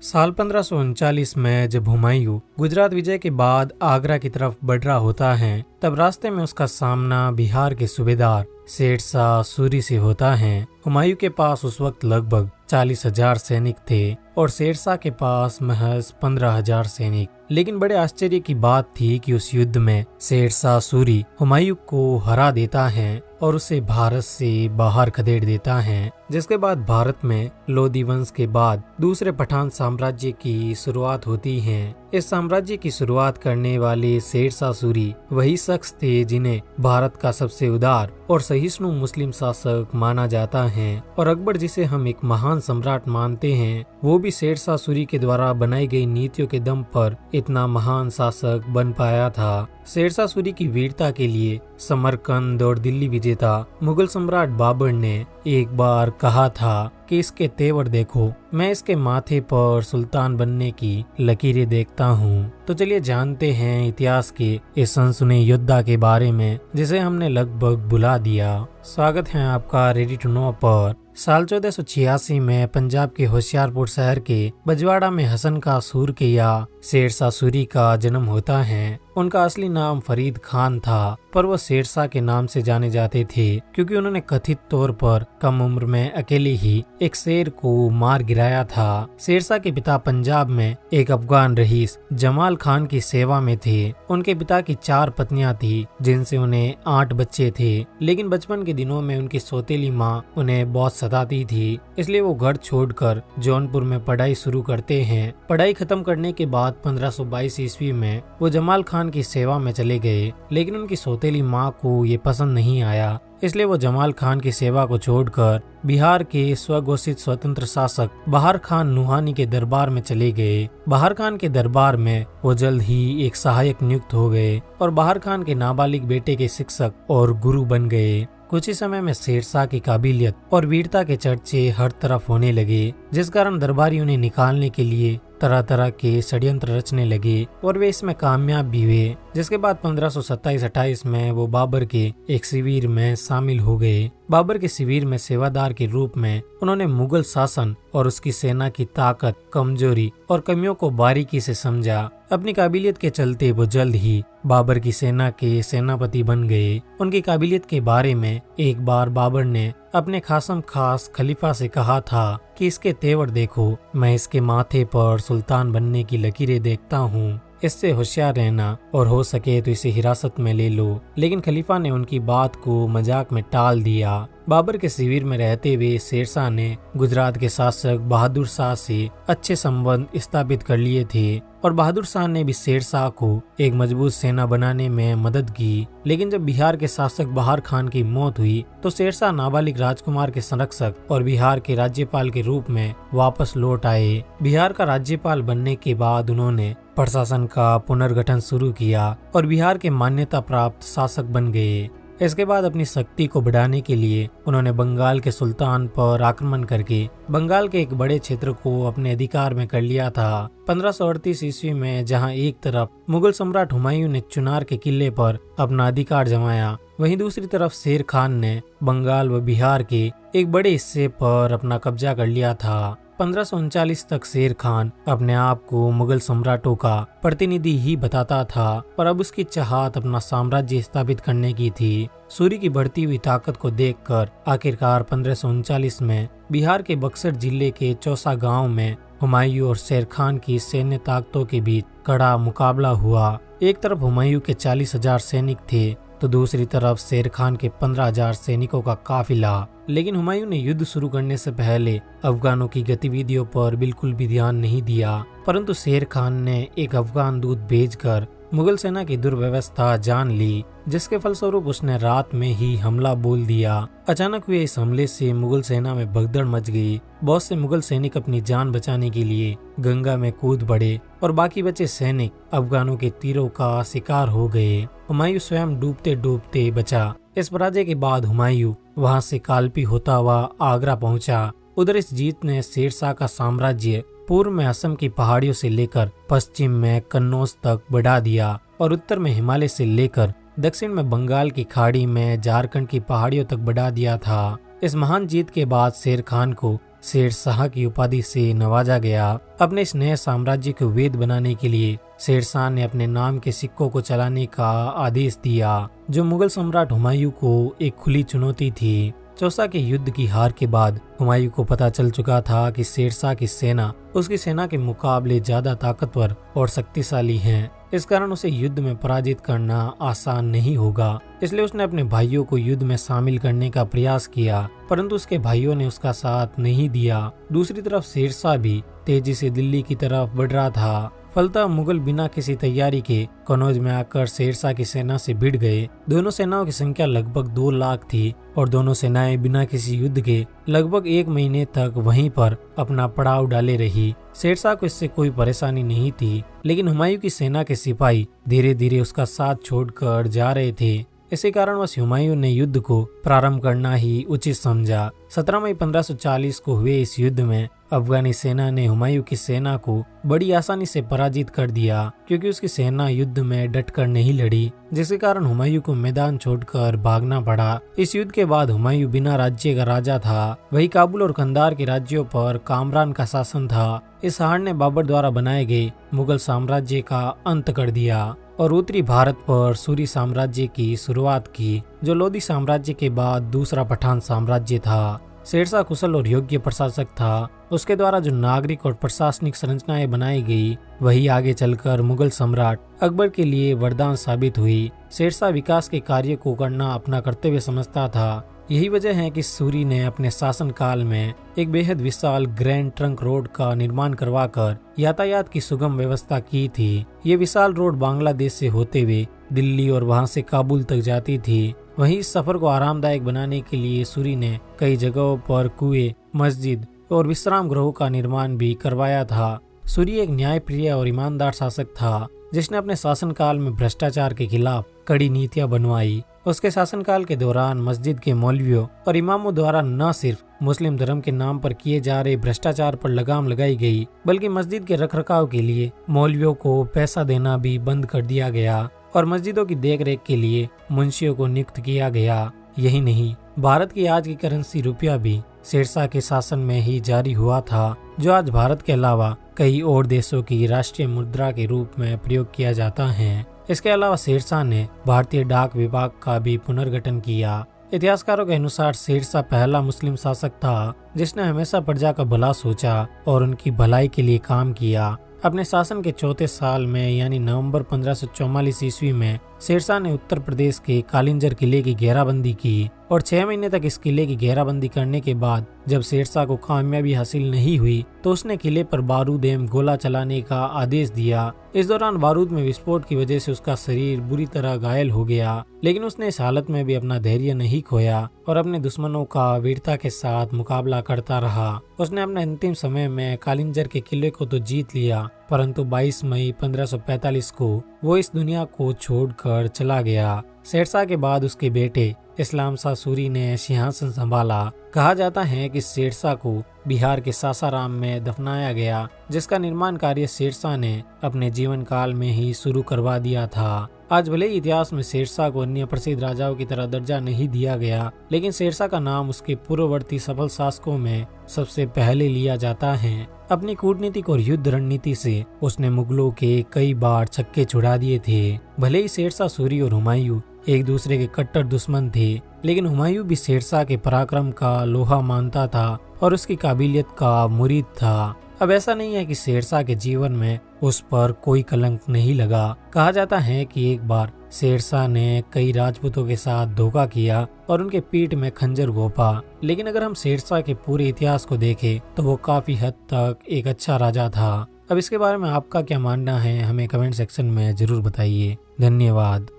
साल 1539 में जब हुमायूं गुजरात विजय के बाद आगरा की तरफ बढ़ रहा होता है, तब रास्ते में उसका सामना बिहार के सूबेदार शेर शाह सूरी से होता है। हुमायूं के पास उस वक्त लगभग 40,000 सैनिक थे और शेर शाह के पास महज 15,000 सैनिक। लेकिन बड़े आश्चर्य की बात थी कि उस युद्ध में शेर शाह सूरी हुमायूं को हरा देता है और उसे भारत से बाहर खदेड़ देता है, जिसके बाद भारत में लोधी वंश के बाद दूसरे पठान साम्राज्य की शुरुआत होती है। इस साम्राज्य की शुरुआत करने वाले शेर शाह सूरी वही शख्स थे जिन्हें भारत का सबसे उदार और सहिष्णु मुस्लिम शासक माना जाता है, और अकबर जिसे हम एक महान सम्राट मानते हैं, वो भी शेर शाह सूरी के द्वारा बनाई गई नीतियों के दम पर इतना महान शासक बन पाया था। शेर शाह सूरी की वीरता के लिए समरकंद और दिल्ली विजेता मुगल सम्राट बाबर ने एक बार कहा था कि इसके तेवर देखो, मैं इसके माथे पर सुल्तान बनने की लकीरें देखता हूँ। तो चलिए जानते हैं इतिहास के इस सनसनी योद्धा के बारे में जिसे हमने लगभग भुला दिया। स्वागत है आपका रेडी टू नो पर। साल 1486 में पंजाब के होशियारपुर शहर के बजवाड़ा में हसन का सूर के या शेर शाह सूरी का जन्म होता है। उनका असली नाम फरीद खान था, पर वो शेर शाह के नाम से जाने जाते थे क्योंकि उन्होंने कथित तौर पर कम उम्र में अकेले ही एक शेर को मार गिराया था। शेर शाह के पिता पंजाब में एक अफगान रईस जमाल खान की सेवा में थे। उनके पिता की 4 पत्नियां थी जिनसे उन्हें 8 बच्चे थे, लेकिन बचपन के दिनों में उनकी सौतेली माँ उन्हें बहुत सताती थी, इसलिए वो घर छोड़कर जौनपुर में पढ़ाई शुरू करते हैं। पढ़ाई खत्म करने के बाद 1522 ईस्वी में वो जमाल खान की सेवा में चले गए, लेकिन उनकी सौतेली माँ को ये पसंद नहीं आया, इसलिए वो जमाल खान की सेवा को छोड़कर बिहार के स्वघोषित स्वतंत्र शासक बहार खान नुहानी के दरबार में चले गए। बहार खान के दरबार में वो जल्द ही एक सहायक नियुक्त हो गए और बहार खान के नाबालिग बेटे के शिक्षक और गुरु बन गए। कुछ ही समय में शेर शाह की काबिलियत और वीरता के चर्चे हर तरफ होने लगे, जिस कारण दरबारी उन्हें निकालने के लिए तरह तरह के षड्यंत्र रचने लगे और वे इसमें कामयाब भी हुए। जिसके बाद 1527-28 में वो बाबर के एक शिविर में शामिल हो गए। बाबर के शिविर में सेवादार के रूप में उन्होंने मुगल शासन और उसकी सेना की ताकत, कमजोरी और कमियों को बारीकी से समझा। अपनी काबिलियत के चलते वो जल्द ही बाबर की सेना के सेनापति बन गए। उनकी काबिलियत के बारे में एक बार बाबर ने अपने खासम खास खलीफा से कहा था कि इसके तेवर देखो, मैं इसके माथे पर सुल्तान बनने की लकीरें देखता हूँ, इससे होशियार रहना और हो सके तो इसे हिरासत में ले लो। लेकिन खलीफा ने उनकी बात को मजाक में टाल दिया। बाबर के शिविर में रहते हुए शेर शाह ने गुजरात के शासक बहादुर शाह से अच्छे संबंध स्थापित कर लिए थे और बहादुर शाह ने भी शेर शाह को एक मजबूत सेना बनाने में मदद की। लेकिन जब बिहार के शासक बहार खान की मौत हुई तो शेर शाह नाबालिग राजकुमार के संरक्षक और बिहार के राज्यपाल के रूप में वापस लौट आए। बिहार का राज्यपाल बनने के बाद उन्होंने प्रशासन का पुनर्गठन शुरू किया और बिहार के मान्यता प्राप्त शासक बन गए। इसके बाद अपनी शक्ति को बढ़ाने के लिए उन्होंने बंगाल के सुल्तान पर आक्रमण करके बंगाल के एक बड़े क्षेत्र को अपने अधिकार में कर लिया था। 1538 ईस्वी में जहां एक तरफ मुगल सम्राट हुमायूं ने चुनार के किले पर अपना अधिकार जमाया, वहीं दूसरी तरफ शेर खान ने बंगाल व बिहार के एक बड़े हिस्से पर अपना कब्जा कर लिया था। 1539 तक शेर खान अपने आप को मुगल सम्राटों का प्रतिनिधि ही बताता था, पर अब उसकी चाहत अपना साम्राज्य स्थापित करने की थी। सूरी की बढ़ती हुई ताकत को देखकर आखिरकार 1539 में बिहार के बक्सर जिले के चौसा गांव में हुमायूं और शेर खान की सैन्य ताकतों के बीच कड़ा मुकाबला हुआ। एक तरफ हुमायूं के 40,000 सैनिक थे तो दूसरी तरफ शेर खान के 15,000 सैनिकों का काफिला। लेकिन हुमायूं ने युद्ध शुरू करने से पहले अफगानों की गतिविधियों पर बिल्कुल भी ध्यान नहीं दिया, परंतु शेर खान ने एक अफगान दूत भेजकर मुगल सेना की दुर्व्यवस्था जान ली, जिसके फलस्वरूप उसने रात में ही हमला बोल दिया। अचानक हुए इस हमले से मुगल सेना में भगदड़ मच गई। बहुत से मुगल सैनिक अपनी जान बचाने के लिए गंगा में कूद पड़े और बाकी बचे सैनिक अफगानों के तीरों का शिकार हो गए। हुमायूं स्वयं डूबते डूबते बचा। इस पराजय के बाद हुमायूं वहां से कालपी होता हुआ आगरा पहुंचा। उधर इस जीत ने शेर शाह का साम्राज्य पूर्व में असम की पहाड़ियों से लेकर पश्चिम में कन्नौज तक बढ़ा दिया और उत्तर में हिमालय से लेकर दक्षिण में बंगाल की खाड़ी में झारखंड की पहाड़ियों तक बढ़ा दिया था। इस महान जीत के बाद शेर खान को शेरशाह की उपाधि से नवाजा गया। अपने इस नए साम्राज्य को वैध बनाने के लिए शेरशाह ने अपने नाम के सिक्कों को चलाने का आदेश दिया, जो मुगल सम्राट हुमायूं को एक खुली चुनौती थी। चौसा के युद्ध की हार के बाद हुमायूं को पता चल चुका था कि शेरशाह की सेना उसकी सेना के मुकाबले ज्यादा ताकतवर और शक्तिशाली है। इस कारण उसे युद्ध में पराजित करना आसान नहीं होगा। इसलिए उसने अपने भाइयों को युद्ध में शामिल करने का प्रयास किया, परंतु उसके भाइयों ने उसका साथ नहीं दिया। दूसरी तरफ शेरशाह भी तेजी से दिल्ली की तरफ बढ़ रहा था। फलतः मुगल बिना किसी तैयारी के कनौज में आकर शेरशाह की सेना से भिड़ गए। दोनों सेनाओं की संख्या लगभग 2 लाख थी और दोनों सेनाएं बिना किसी युद्ध के लगभग 1 महीने तक वहीं पर अपना पड़ाव डाले रही। शेरशाह को इससे कोई परेशानी नहीं थी, लेकिन हुमायूं की सेना के सिपाही धीरे धीरे उसका साथ छोड़कर जा रहे थे। इसी कारणवश हुमायूं ने युद्ध को प्रारंभ करना ही उचित समझा। 17 मई 1540 को हुए इस युद्ध में अफगानी सेना ने हुमायूं की सेना को बड़ी आसानी से पराजित कर दिया, क्योंकि उसकी सेना युद्ध में डटकर नहीं लड़ी, जिसके कारण हुमायूं को मैदान छोड़कर भागना पड़ा। इस युद्ध के बाद हुमायूं बिना राज्य का राजा था। वही काबुल और कंधार के राज्यों पर कामरान का शासन था। इस हार ने बाबर द्वारा बनाए गए मुगल साम्राज्य का अंत कर दिया और उत्तरी भारत पर सूरी साम्राज्य की शुरुआत की, जो लोधी साम्राज्य के बाद दूसरा पठान साम्राज्य था। शेरशाह कुशल और योग्य प्रशासक था। उसके द्वारा जो नागरिक और प्रशासनिक संरचनाएं बनाई गई, वही आगे चलकर मुगल सम्राट अकबर के लिए वरदान साबित हुई। शेरशाह विकास के कार्य को करना अपना कर्तव्य समझता था। यही वजह है कि सूरी ने अपने शासनकाल में एक बेहद विशाल ग्रैंड ट्रंक रोड का निर्माण करवाकर यातायात की सुगम व्यवस्था की थी। ये विशाल रोड बांग्लादेश से होते हुए दिल्ली और वहां से काबुल तक जाती थी। वहीं इस सफर को आरामदायक बनाने के लिए सूरी ने कई जगहों पर कुएं, मस्जिद और विश्राम गृहों का निर्माण भी करवाया था। सूरी एक न्यायप्रिय और ईमानदार शासक था, जिसने अपने शासनकाल में भ्रष्टाचार के खिलाफ कड़ी नीतियां बनवाई। उसके शासनकाल के दौरान मस्जिद के मौलवियों और इमामों द्वारा न सिर्फ मुस्लिम धर्म के नाम पर किए जा रहे भ्रष्टाचार पर लगाम लगाई गई, बल्कि मस्जिद के रखरखाव के लिए मौलवियों को पैसा देना भी बंद कर दिया गया और मस्जिदों की देखरेख के लिए मुंशियों को नियुक्त किया गया। यही नहीं, भारत की आज की करेंसी रुपया भी शेरशाह के शासन में ही जारी हुआ था, जो आज भारत के अलावा कई और देशों की राष्ट्रीय मुद्रा के रूप में प्रयोग किया जाता है। इसके अलावा शेरशाह ने भारतीय डाक विभाग का भी पुनर्गठन किया। इतिहासकारों के अनुसार शेरशाह पहला मुस्लिम शासक था, जिसने हमेशा प्रजा का भला सोचा और उनकी भलाई के लिए काम किया। अपने शासन के चौथे साल में यानी नवंबर 1544 ईस्वी में शेरशाह ने उत्तर प्रदेश के कालिंजर किले की घेराबंदी की और 6 महीने तक इस किले की घेराबंदी करने के बाद जब शेरशाह को कामयाबी हासिल नहीं हुई, तो उसने किले पर बारूद एवं गोला चलाने का आदेश दिया। इस दौरान बारूद में विस्फोट की वजह से उसका शरीर बुरी तरह घायल हो गया, लेकिन उसने इस हालत में भी अपना धैर्य नहीं खोया और अपने दुश्मनों का वीरता के साथ मुकाबला करता रहा। उसने अपने अंतिम समय में कालिंजर के किले को तो जीत लिया, परंतु 22 मई 1545 को वो इस दुनिया को छोड़कर चला गया। शेरशाह के बाद उसके बेटे इस्लाम शाह सूरी ने सिंहासन संभाला। कहा जाता है कि शेरशाह को बिहार के सासाराम में दफनाया गया, जिसका निर्माण कार्य शेरशाह ने अपने जीवन काल में ही शुरू करवा दिया था। आज भले ही इतिहास में शेरशाह को अन्य प्रसिद्ध राजाओं की तरह दर्जा नहीं दिया गया, लेकिन शेरशाह का नाम उसके पूर्ववर्ती सफल शासकों में सबसे पहले लिया जाता है। अपनी कूटनीतिक और युद्ध रणनीति से उसने मुगलों के कई बार छक्के छुड़ा दिए थे। भले ही शेरशाह सूरी और हुमायूं एक दूसरे के कट्टर दुश्मन थे, लेकिन हुमायूं भी शेरशाह के पराक्रम का लोहा मानता था और उसकी काबिलियत का मुरीद था। अब ऐसा नहीं है कि शेरशाह के जीवन में उस पर कोई कलंक नहीं लगा। कहा जाता है कि एक बार शेरशाह ने कई राजपूतों के साथ धोखा किया और उनके पीठ में खंजर घोंपा, लेकिन अगर हम शेरशाह के पूरे इतिहास को देखें तो वो काफी हद तक एक अच्छा राजा था। अब इसके बारे में आपका क्या मानना है, हमें कमेंट सेक्शन में जरूर बताइए। धन्यवाद।